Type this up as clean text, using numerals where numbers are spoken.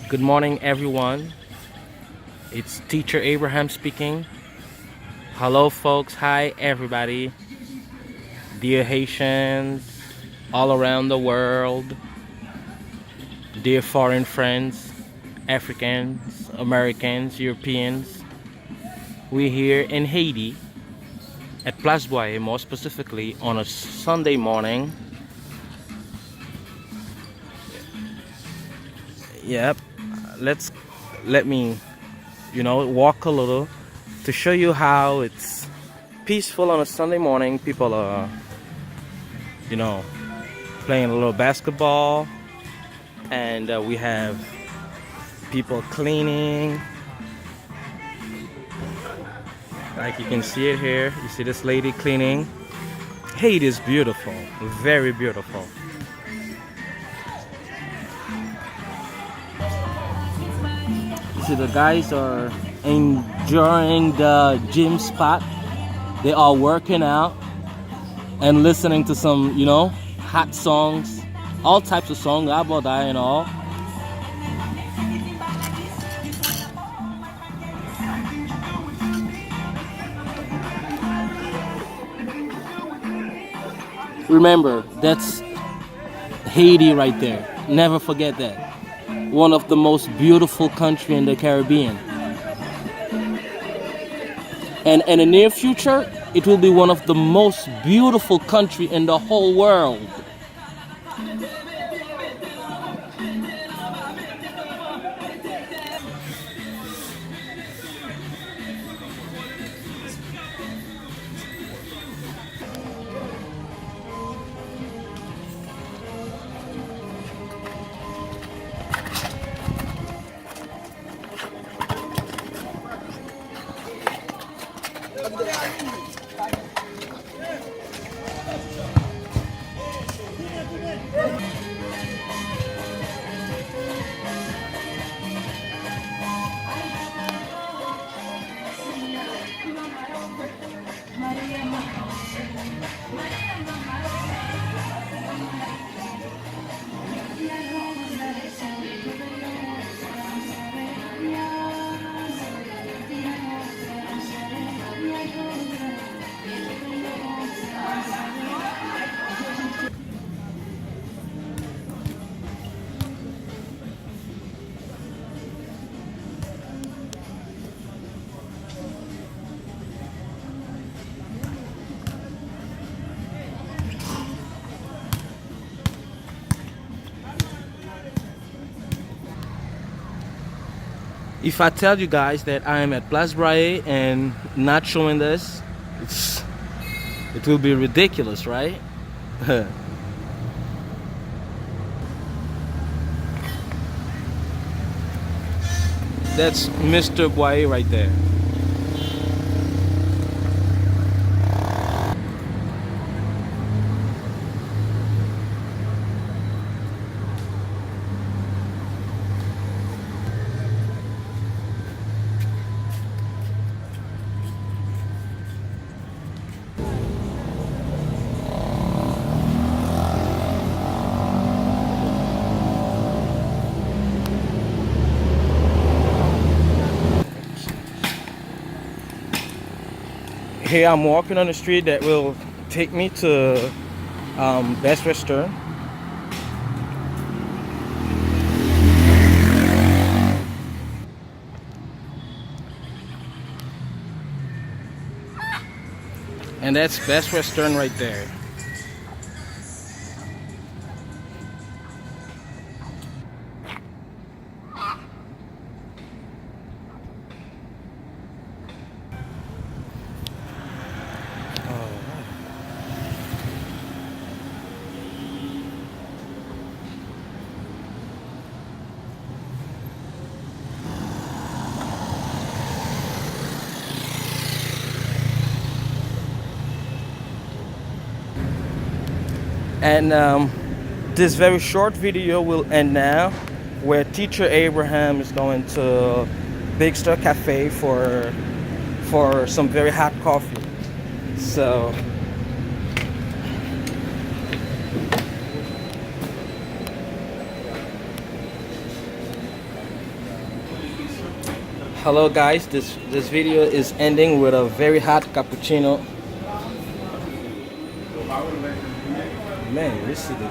Good morning, everyone. It's Teacher Abraham speaking. Hello, folks. Hi, everybody. Dear Haitians all around the world, dear foreign friends, Africans, Americans, Europeans. We're here in Haiti at Place Boye, more specifically on a Sunday morning. Yep. Let me, walk a little to show you how it's peaceful on a Sunday morning. People are, playing a little basketball, and we have people cleaning. Like you can see it here. You see this lady cleaning. Haiti is beautiful, very beautiful. You see the guys are enjoying the gym spot. They are working out and listening to some, hot songs, all types of songs, abodai and all. Remember, that's Haiti right there. Never forget that. One of the most beautiful country in the Caribbean. And in the near future, it will be one of the most beautiful country in the whole world. If I tell you guys that I am at Place Braille and not showing this, it will be ridiculous, right? That's Mr. Boye right there. Here I'm walking on the street that will take me to Best Western. And that's Best Western right there. And this very short video will end now, where Teacher Abraham is going to Big Star Cafe for some very hot coffee. So Hello guys, this video is ending with a very hot cappuccino. Man, you see the